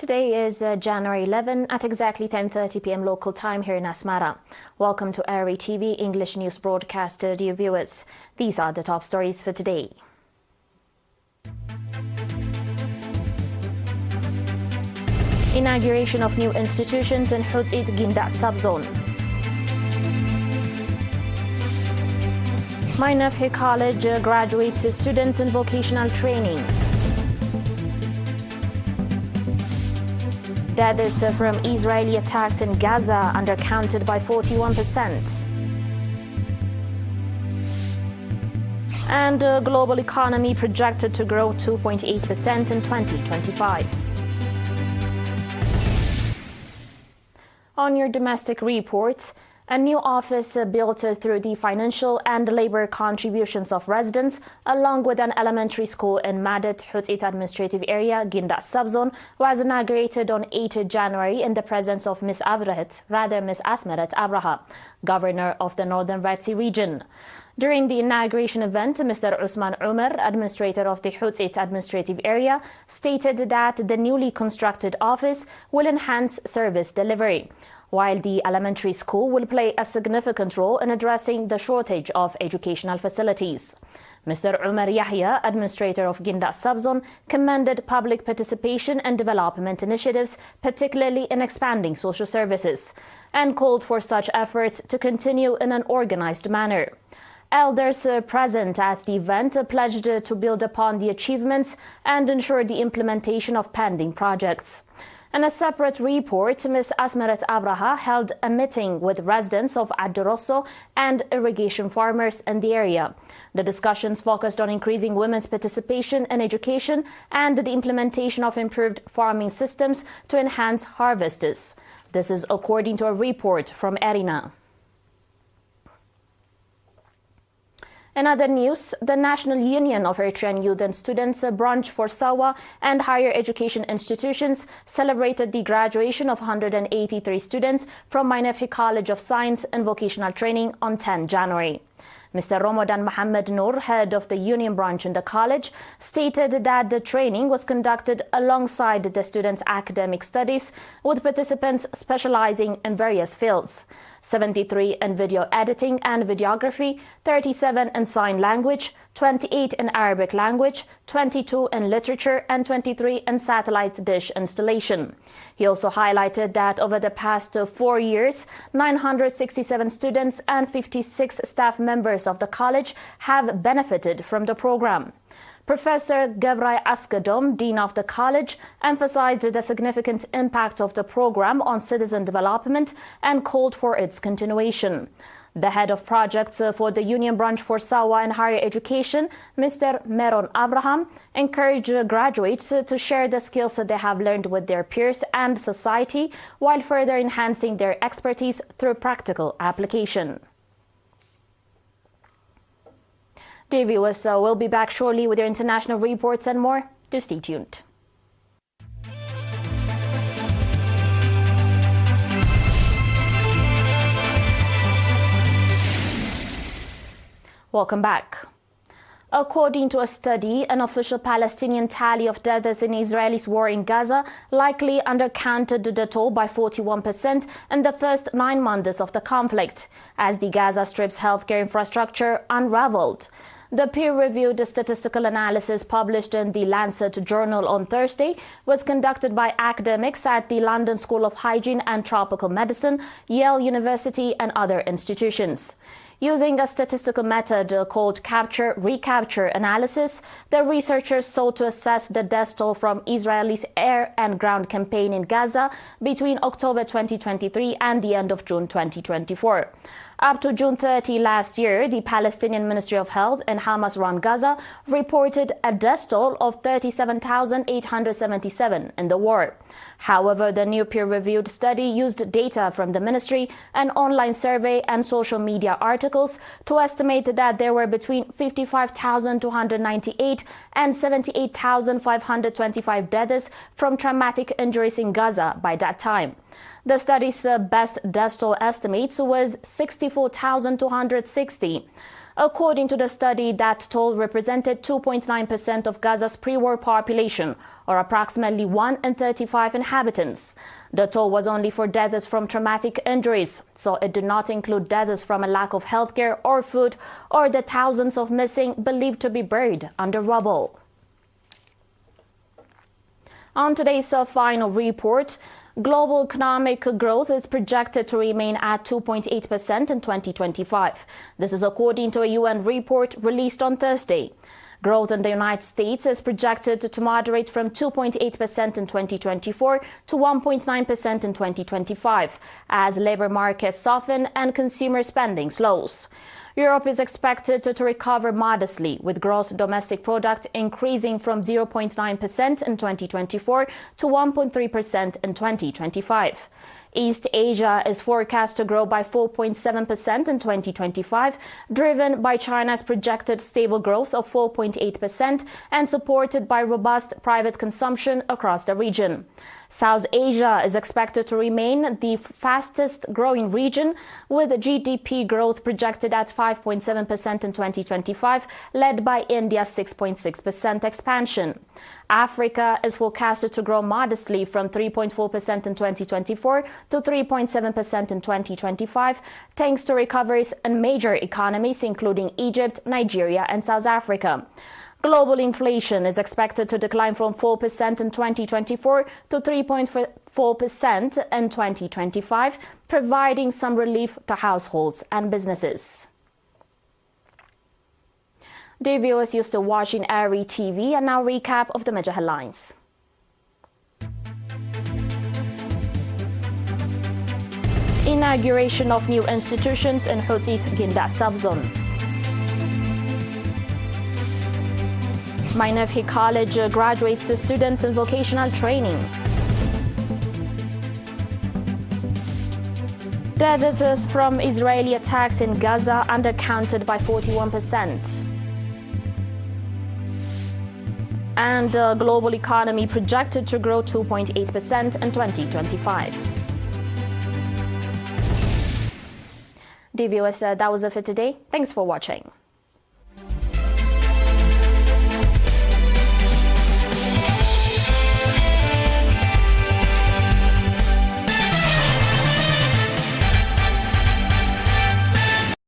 Today is January 11 at exactly 10:30 p.m. local time here in Asmara. Welcome to ERi-TV English news broadcast, dear viewers. These are the top stories for today. Inauguration of new institutions in Houthi Ginda subzone. Minafhi College graduates students in vocational training. Deaths from Israeli attacks in Gaza undercounted by 41%. And global economy projected to grow 2.8% in 2025. On your domestic reports, a new office built through the financial and labor contributions of residents, along with an elementary school in Madet Houthi administrative area, Ginda subzone, was inaugurated on 8 January in the presence of Ms. Asmeret Abraha, governor of the Northern Red Sea region. During the inauguration event, Mr. Usman Umar, administrator of the Houthi administrative area, stated that the newly constructed office will enhance service delivery, while the elementary school will play a significant role in addressing the shortage of educational facilities. Mr. Umar Yahya, administrator of Ginda subzone, commended public participation and development initiatives, particularly in expanding social services, and called for such efforts to continue in an organized manner. Elders present at the event pledged to build upon the achievements and ensure the implementation of pending projects. In a separate report, Ms. Asmeret Abraha held a meeting with residents of Ad-Rosso and irrigation farmers in the area. The discussions focused on increasing women's participation in education and the implementation of improved farming systems to enhance harvests. This is according to a report from ERI. In other news, the National Union of Eritrean Youth and Students branch for Sawa and higher education institutions celebrated the graduation of 183 students from Minafhi College of Science and Vocational Training on 10 January. Mr. Ramadan Mohammed Noor, head of the union branch in the college, stated that the training was conducted alongside the students' academic studies, with participants specializing in various fields: 73 in video editing and videography, 37 in sign language, 28 in Arabic language, 22 in literature, and 23 in satellite dish installation. He also highlighted that over the past 4 years, 967 students and 56 staff members of the college have benefited from the program. Professor Gebrai Askadom, dean of the college, emphasized the significant impact of the program on citizen development and called for its continuation. The head of projects for the Union Branch for Sawa and Higher Education, Mr. Meron Abraham, encouraged graduates to share the skills that they have learned with their peers and society, while further enhancing their expertise through practical application. Dear viewers, we'll be back shortly with your international reports and more. Do stay tuned. Welcome back. According to a study, an official Palestinian tally of deaths in Israel's war in Gaza likely undercounted the toll by 41% in the first 9 months of the conflict, as the Gaza Strip's healthcare infrastructure unraveled. The peer-reviewed statistical analysis published in the Lancet journal on Thursday was conducted by academics at the London School of Hygiene and Tropical Medicine, Yale University, and other institutions. Using a statistical method called capture-recapture analysis, the researchers sought to assess the death toll from Israel's air and ground campaign in Gaza between October 2023 and the end of June 2024. Up to June 30 last year, the Palestinian Ministry of Health in Hamas-run Gaza reported a death toll of 37,877 in the war. However, the new peer-reviewed study used data from the ministry, an online survey, and social media articles to estimate that there were between 55,298 and 78,525 deaths from traumatic injuries in Gaza by that time. The study's best death toll estimates was 64,260. According to the study, that toll represented 2.9% of Gaza's pre-war population, or approximately 1 in 35 inhabitants. The toll was only for deaths from traumatic injuries, so it did not include deaths from a lack of healthcare or food, or the thousands of missing believed to be buried under rubble. On today's final report, global economic growth is projected to remain at 2.8% in 2025. This is according to a UN report released on Thursday. Growth in the United States is projected to moderate from 2.8% in 2024 to 1.9% in 2025, as labor markets soften and consumer spending slows. Europe is expected to recover modestly, with gross domestic product increasing from 0.9% in 2024 to 1.3% in 2025. East Asia is forecast to grow by 4.7% in 2025, driven by China's projected stable growth of 4.8% and supported by robust private consumption across the region. South Asia is expected to remain the fastest growing region, with GDP growth projected at 5.7% in 2025, led by India's 6.6% expansion. Africa is forecasted to grow modestly from 3.4% in 2024 to 3.7% in 2025, thanks to recoveries in major economies including Egypt, Nigeria, and South Africa. Global inflation is expected to decline from 4% in 2024 to 3.4% in 2025, providing some relief to households and businesses. Dear viewers used to watching ERi-TV, and now recap of the major headlines. Inauguration of new institutions in Houthi Ginda subzone. Mainafhi College graduates students in vocational training. Deaths from Israeli attacks in Gaza undercounted by 41%. And the global economy projected to grow 2.8% in 2025. Dear viewers, that was it for today. Thanks for watching.